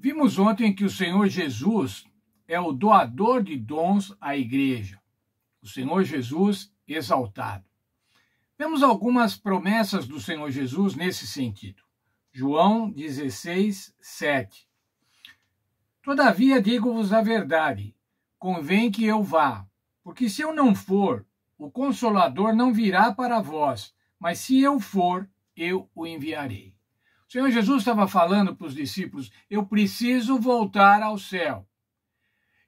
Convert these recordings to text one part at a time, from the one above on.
Vimos ontem que o Senhor Jesus é o doador de dons à igreja. O Senhor Jesus exaltado. Temos algumas promessas do Senhor Jesus nesse sentido. João 16, 7. Todavia digo-vos a verdade, convém que eu vá, porque se eu não for, o Consolador não virá para vós, mas se eu for, eu o enviarei. O Senhor Jesus estava falando para os discípulos, eu preciso voltar ao céu.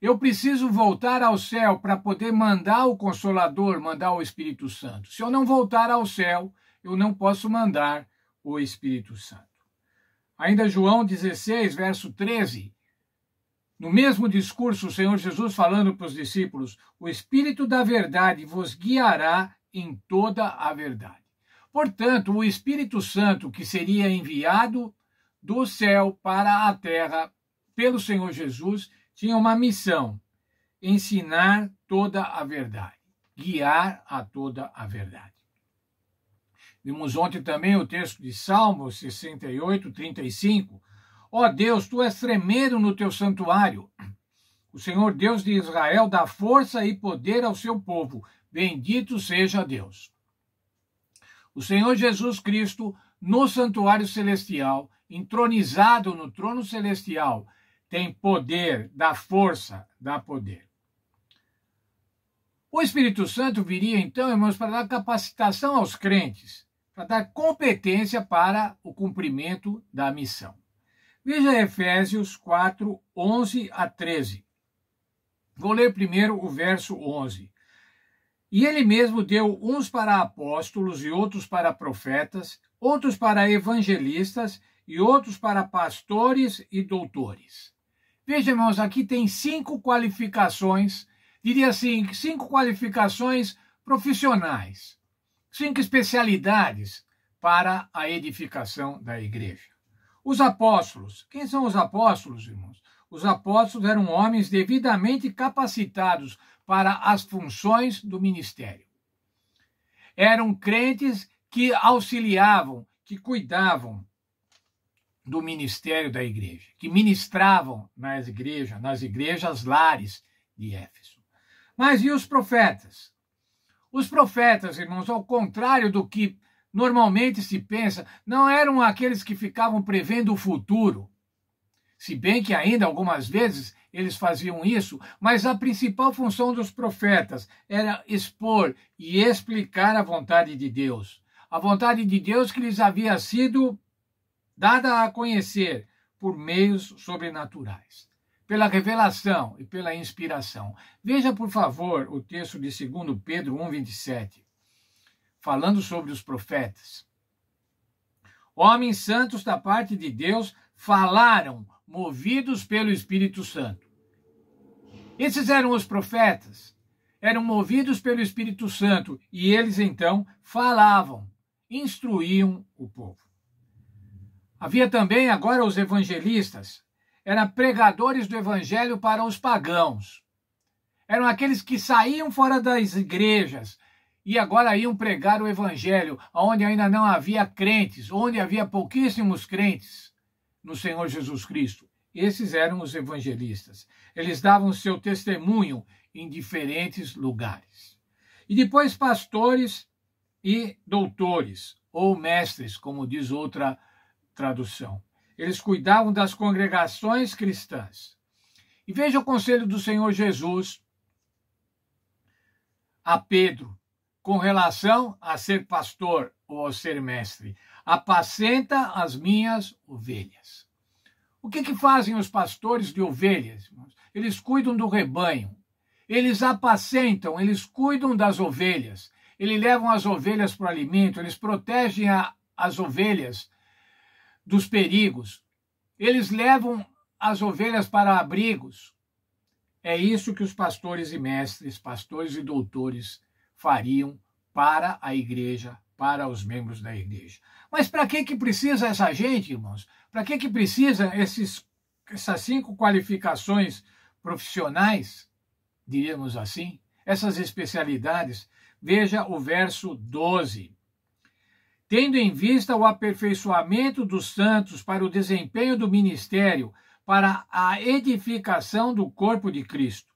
Eu preciso voltar ao céu para poder mandar o Consolador, mandar o Espírito Santo. Se eu não voltar ao céu, eu não posso mandar o Espírito Santo. Ainda João 16, verso 13. No mesmo discurso, o Senhor Jesus falando para os discípulos, o Espírito da verdade vos guiará em toda a verdade. Portanto, o Espírito Santo que seria enviado do céu para a terra pelo Senhor Jesus tinha uma missão: ensinar toda a verdade, guiar a toda a verdade. Vimos ontem também o texto de Salmo 68, 35. Ó Deus, tu és tremendo no teu santuário. O Senhor Deus de Israel dá força e poder ao seu povo. Bendito seja Deus. O Senhor Jesus Cristo, no santuário celestial, entronizado no trono celestial, tem poder, dá força, dá poder. O Espírito Santo viria, então, irmãos, para dar capacitação aos crentes, para dar competência para o cumprimento da missão. Veja Efésios 4, 11 a 13. Vou ler primeiro o verso 11. E ele mesmo deu uns para apóstolos e outros para profetas, outros para evangelistas e outros para pastores e doutores. Veja, irmãos, aqui tem 5 qualificações, diria assim, 5 qualificações profissionais, 5 especialidades para a edificação da igreja. Os apóstolos. Quem são os apóstolos, irmãos? Os apóstolos eram homens devidamente capacitados para as funções do ministério. Eram crentes que auxiliavam, que cuidavam do ministério da igreja, que ministravam nas igrejas lares de Éfeso. Mas e os profetas? Os profetas, irmãos, ao contrário do que normalmente se pensa, não eram aqueles que ficavam prevendo o futuro. Se bem que ainda algumas vezes eles faziam isso, mas a principal função dos profetas era expor e explicar a vontade de Deus. A vontade de Deus que lhes havia sido dada a conhecer por meios sobrenaturais, pela revelação e pela inspiração. Veja, por favor, o texto de 2 Pedro 1:27, falando sobre os profetas. Homens santos da parte de Deus falaram, movidos pelo Espírito Santo. Esses eram os profetas, eram movidos pelo Espírito Santo e eles então falavam, instruíam o povo. Havia também agora os evangelistas, eram pregadores do evangelho para os pagãos. Eram aqueles que saíam fora das igrejas e agora iam pregar o evangelho, onde ainda não havia crentes, onde havia pouquíssimos crentes no Senhor Jesus Cristo. Esses eram os evangelistas. Eles davam seu testemunho em diferentes lugares. E depois pastores e doutores, ou mestres, como diz outra tradução. Eles cuidavam das congregações cristãs. E veja o conselho do Senhor Jesus a Pedro, com relação a ser pastor ou a ser mestre. Apacenta as minhas ovelhas. O que fazem os pastores de ovelhas, irmãos? Eles cuidam do rebanho. Eles apacentam, eles cuidam das ovelhas. Eles levam as ovelhas para o alimento, eles protegem as ovelhas dos perigos. Eles levam as ovelhas para abrigos. É isso que os pastores e mestres, pastores e doutores fariam para a igreja, para os membros da igreja. Mas para que precisa essa gente, irmãos? Para que precisa essas 5 qualificações profissionais, diríamos assim, essas especialidades? Veja o verso 12. Tendo em vista o aperfeiçoamento dos santos para o desempenho do ministério, para a edificação do corpo de Cristo.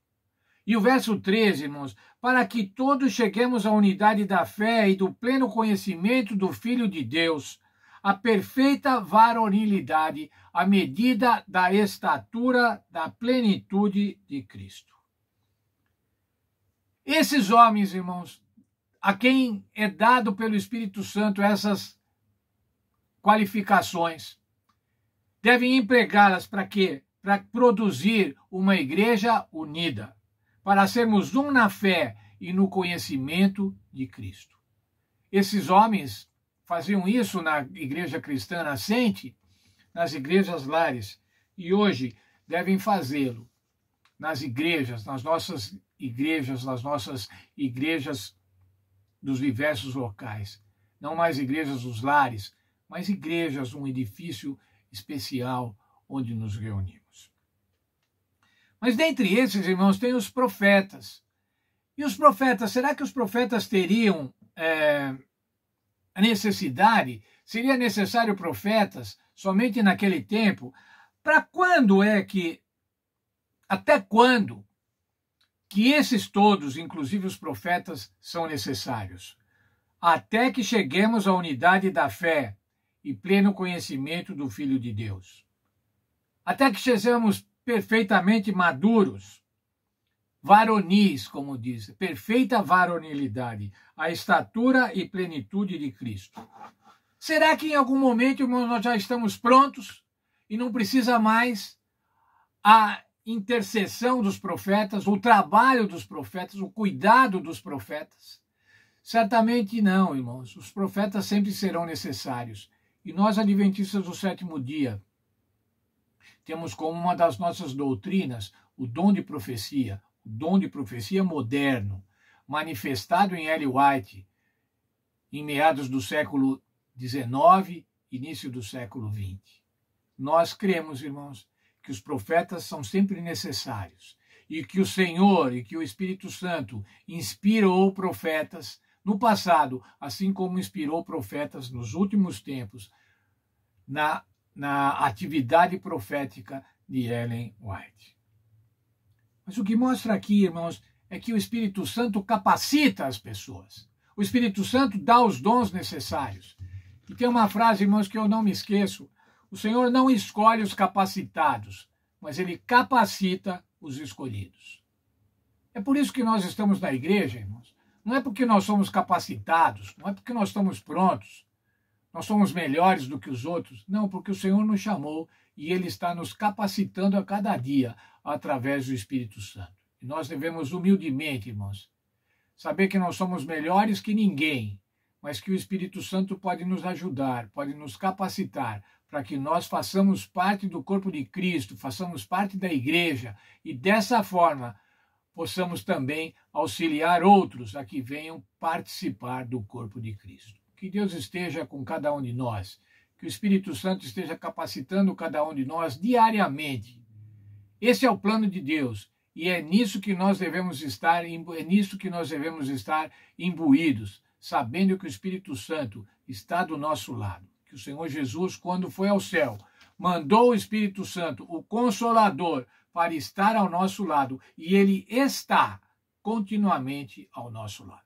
E o verso 13, irmãos, para que todos cheguemos à unidade da fé e do pleno conhecimento do Filho de Deus, a perfeita varonilidade, à medida da estatura da plenitude de Cristo. Esses homens, irmãos, a quem é dado pelo Espírito Santo essas qualificações, devem empregá-las para quê? Para produzir uma igreja unida, para sermos um na fé e no conhecimento de Cristo. Esses homens faziam isso na igreja cristã nascente, nas igrejas lares, e hoje devem fazê-lo nas igrejas, nas nossas igrejas dos diversos locais. Não mais igrejas dos lares, mas igrejas, um edifício especial onde nos reunimos. Mas dentre esses, irmãos, tem os profetas. E os profetas, será que os profetas teriam a necessidade? Seria necessário profetas somente naquele tempo? Para quando até quando que esses todos, inclusive os profetas, são necessários? Até que cheguemos à unidade da fé e pleno conhecimento do Filho de Deus. Até que sejamos perfeitamente maduros, varonis, como diz, perfeita varonilidade, a estatura e plenitude de Cristo. Será que em algum momento, irmãos, nós já estamos prontos e não precisa mais a intercessão dos profetas, o trabalho dos profetas, o cuidado dos profetas? Certamente não, irmãos. Os profetas sempre serão necessários. E nós, adventistas do sétimo dia, temos como uma das nossas doutrinas o dom de profecia moderno, manifestado em Ellen White, em meados do século XIX, início do século XX. Nós cremos, irmãos, que os profetas são sempre necessários e que o Senhor e que o Espírito Santo inspirou profetas no passado, assim como inspirou profetas nos últimos tempos, na atividade profética de Ellen White. Mas o que mostra aqui, irmãos, é que o Espírito Santo capacita as pessoas. O Espírito Santo dá os dons necessários. E tem uma frase, irmãos, que eu não me esqueço. O Senhor não escolhe os capacitados, mas Ele capacita os escolhidos. É por isso que nós estamos na igreja, irmãos. Não é porque nós somos capacitados, não é porque nós estamos prontos, nós somos melhores do que os outros. Não, porque o Senhor nos chamou e Ele está nos capacitando a cada dia através do Espírito Santo. E nós devemos humildemente, irmãos, saber que nós somos melhores que ninguém, mas que o Espírito Santo pode nos ajudar, pode nos capacitar para que nós façamos parte do corpo de Cristo, façamos parte da igreja e dessa forma possamos também auxiliar outros a que venham participar do corpo de Cristo. Que Deus esteja com cada um de nós, que o Espírito Santo esteja capacitando cada um de nós diariamente. Esse é o plano de Deus e é nisso que nós devemos estar, imbuídos, sabendo que o Espírito Santo está do nosso lado. Que o Senhor Jesus, quando foi ao céu, mandou o Espírito Santo, o Consolador, para estar ao nosso lado, e Ele está continuamente ao nosso lado.